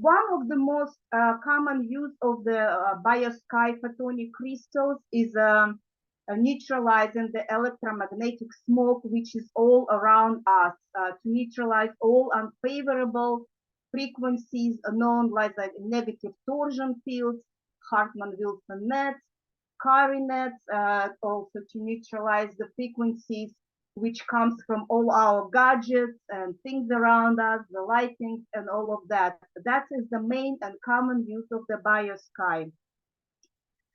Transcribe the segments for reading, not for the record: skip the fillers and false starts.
One of the most common use of the Biosky photonic crystals is neutralizing the electromagnetic smoke, which is all around us, to neutralize all unfavorable frequencies known as like negative torsion fields, Hartmann-Wilson nets, Carry nets, also to neutralize the frequencies which comes from all our gadgets and things around us, the lighting and all of that. That is the main and common use of the biosky.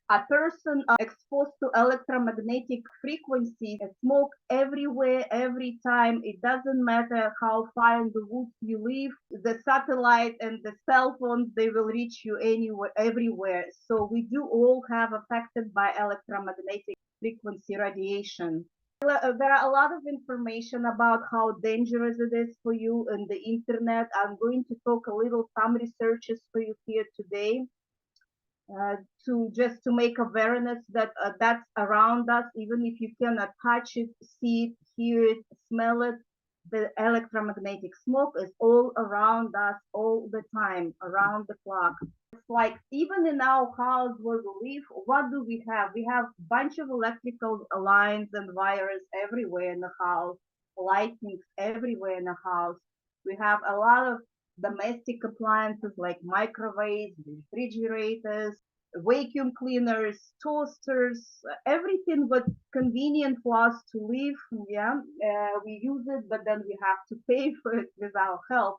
A person exposed to electromagnetic frequencies, smoke everywhere, every time. It doesn't matter how far in the woods you live. The satellite and the cell phones, they will reach you anywhere, everywhere. So we do all have affected by electromagnetic frequency radiation. There are a lot of information about how dangerous it is for you in the internet. I'm going to talk a little some researches for you here today. To make awareness that that's around us, even if you cannot touch it, see it, hear it, smell it. The electromagnetic smoke is all around us all the time, around the clock. It's like even in our house where we live, what do we have? We have a bunch of electrical lines and wires everywhere in the house, lightning everywhere in the house. We have a lot of domestic appliances like microwaves, refrigerators, vacuum cleaners, toasters, everything but convenient for us to live. Yeah, we use it, but then we have to pay for it with our help.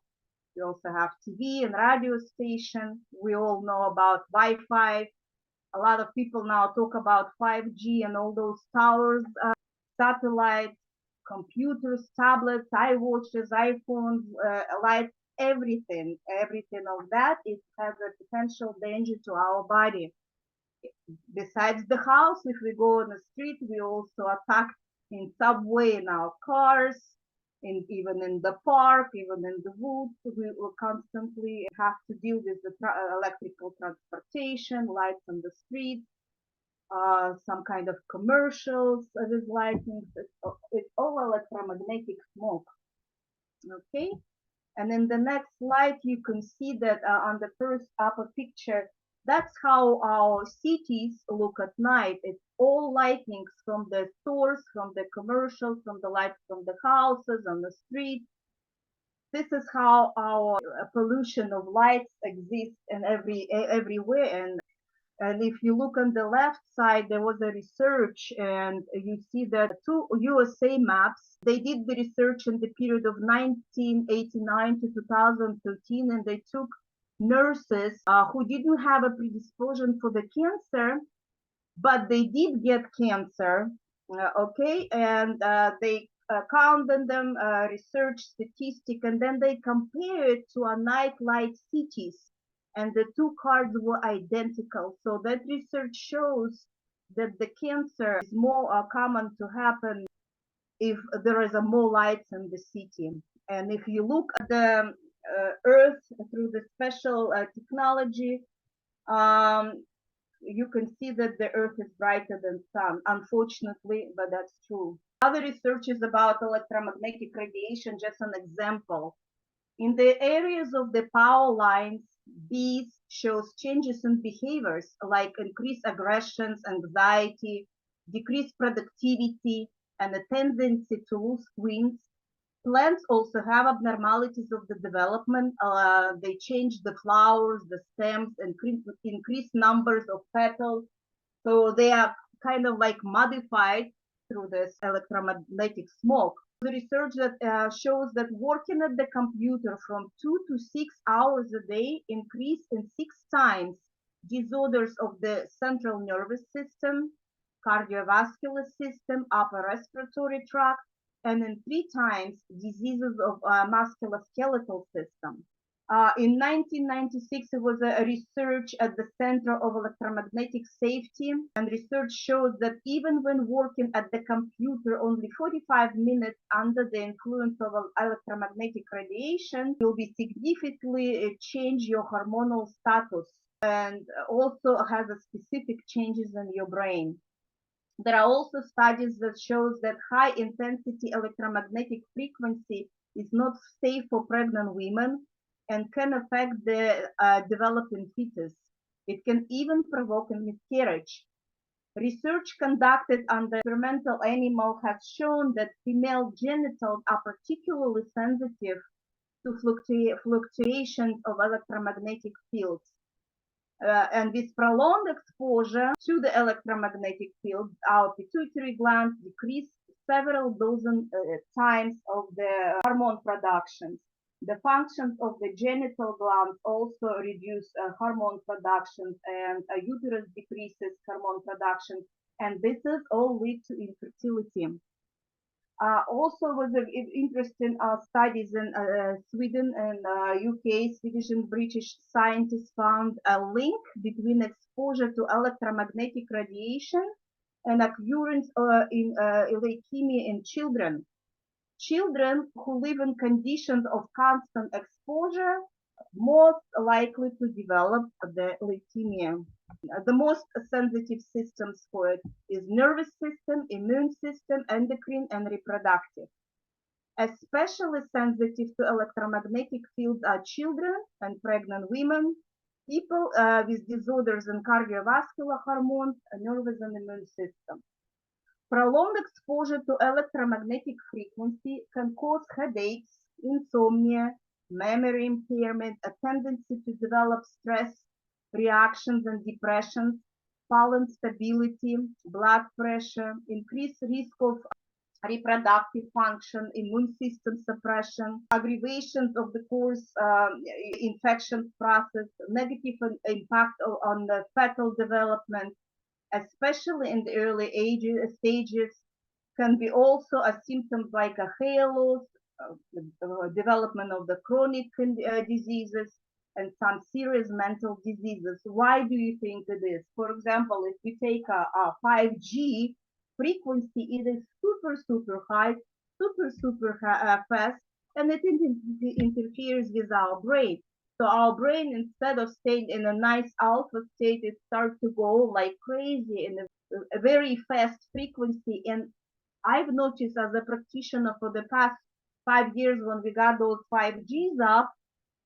We also have TV and radio station. We all know about Wi-Fi. A lot of people now talk about 5G and all those towers, satellites, computers, tablets, iWatches, iPhones, lights, everything of that, it has a potential danger to our body. Besides the house, if we go on the street, we also attack in subway, in our cars, even in the park, even in the woods. We will constantly have to deal with the electrical transportation, lights on the street, some kind of commercials with lighting. It's all electromagnetic smoke. Okay. And in the next slide, you can see that on the first upper picture, that's how our cities look at night. It's all lightings from the stores, from the commercials, from the lights from the houses, on the street. This is how our pollution of lights exists in everywhere. And if you look on the left side, there was a research, and you see that two USA maps, they did the research in the period of 1989 to 2013, and they took nurses who didn't have a predisposition for the cancer, but they did get cancer, okay, and they counted them, research statistic, and then they compared to a nightlight cities, and the two cards were identical. So that research shows that the cancer is more common to happen if there is a more lights in the city. And if you look at the Earth through the special technology, you can see that the Earth is brighter than sun, unfortunately, but that's true. Other research is about electromagnetic radiation, just an example. In the areas of the power lines, these shows changes in behaviors like increased aggressions, anxiety, decreased productivity, and a tendency to lose wings. Plants also have abnormalities of the development. They change the flowers, the stems, and increase numbers of petals. So they are kind of like modified through this electromagnetic smoke. The research that shows that working at the computer from 2 to 6 hours a day increase in 6 times disorders of the central nervous system, cardiovascular system, upper respiratory tract, and in 3 times diseases of musculoskeletal system. In 1996, it was a research at the Center of Electromagnetic Safety, and research showed that even when working at the computer only 45 minutes under the influence of electromagnetic radiation, will be significantly change your hormonal status, and also has a specific changes in your brain. There are also studies that shows that high intensity electromagnetic frequency is not safe for pregnant women, and can affect the developing fetus. It can even provoke a miscarriage. Research conducted on the experimental animal has shown that female genitals are particularly sensitive to fluctuations of electromagnetic fields. And with prolonged exposure to the electromagnetic field, our pituitary glands decrease several dozen times of the hormone productions. The functions of the genital glands also reduce hormone productions, and uterus decreases hormone production, and this is all lead to infertility. Also was interesting studies in Sweden and UK. Swedish and British scientists found a link between exposure to electromagnetic radiation and occurrence in leukemia in children. Children who live in conditions of constant exposure most likely to develop the leukemia. The most sensitive systems for it is nervous system, immune system, endocrine, and reproductive. Especially sensitive to electromagnetic fields are children and pregnant women, people with disorders in cardiovascular hormones, nervous and immune system. Prolonged exposure to electromagnetic frequency can cause headaches, insomnia, memory impairment, a tendency to develop stress reactions and depressions, pollen stability, blood pressure, increased risk of reproductive function, immune system suppression, aggravations of the course infection process, negative impact on the fetal development, especially in the early stages, can be also a symptom like a hair loss, development of the chronic diseases, and some serious mental diseases. Why do you think it is? For example, if we take a 5G frequency, it is super high, super fast, and it interferes with our brain. So our brain, instead of staying in a nice alpha state, it starts to go like crazy in a very fast frequency. And I've noticed as a practitioner for the past 5 years, when we got those 5Gs up,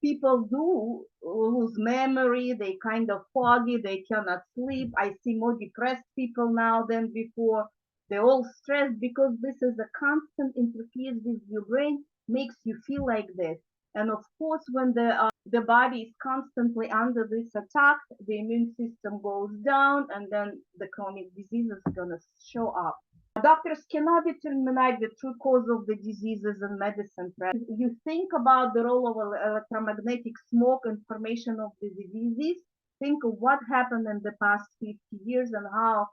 people do lose memory, they kind of foggy, they cannot sleep. I see more depressed people now than before. They're all stressed because this is a constant interference with your brain, makes you feel like this. And of course, when the body is constantly under this attack, the immune system goes down, and then the chronic diseases are gonna show up. Doctors cannot determine the true cause of the diseases in medicine. You think about the role of electromagnetic smoke in formation of the diseases. Think of what happened in the past 50 years and how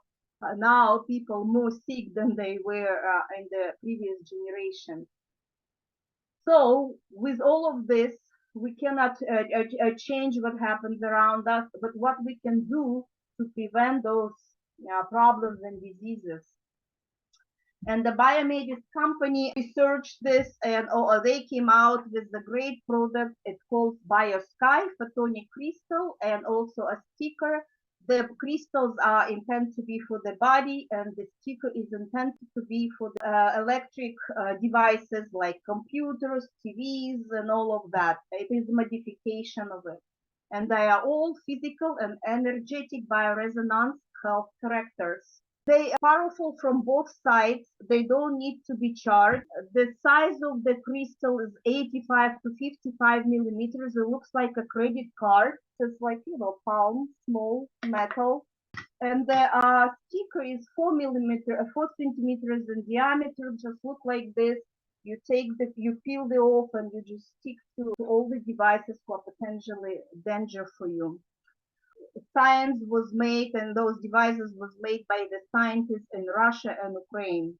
now people more sick than they were in the previous generation. So with all of this, we cannot change what happens around us, but what we can do to prevent those problems and diseases. And the Biomedis company researched this, and they came out with the great product. It's called Biosky Photonic crystal, and also a sticker. The crystals are intended to be for the body, and the sticker is intended to be for the electric devices like computers, TVs, and all of that. It is a modification of it. And they are all physical and energetic bioresonance health characters. They are powerful from both sides. They don't need to be charged. The size of the crystal is 85 to 55 millimeters. It looks like a credit card. It's like, palm, small metal. And the sticker is 4 centimeters in diameter. Just look like this. You peel it off, and you just stick to all the devices who are potentially danger for you. Science was made, and those devices was made by the scientists in Russia and Ukraine.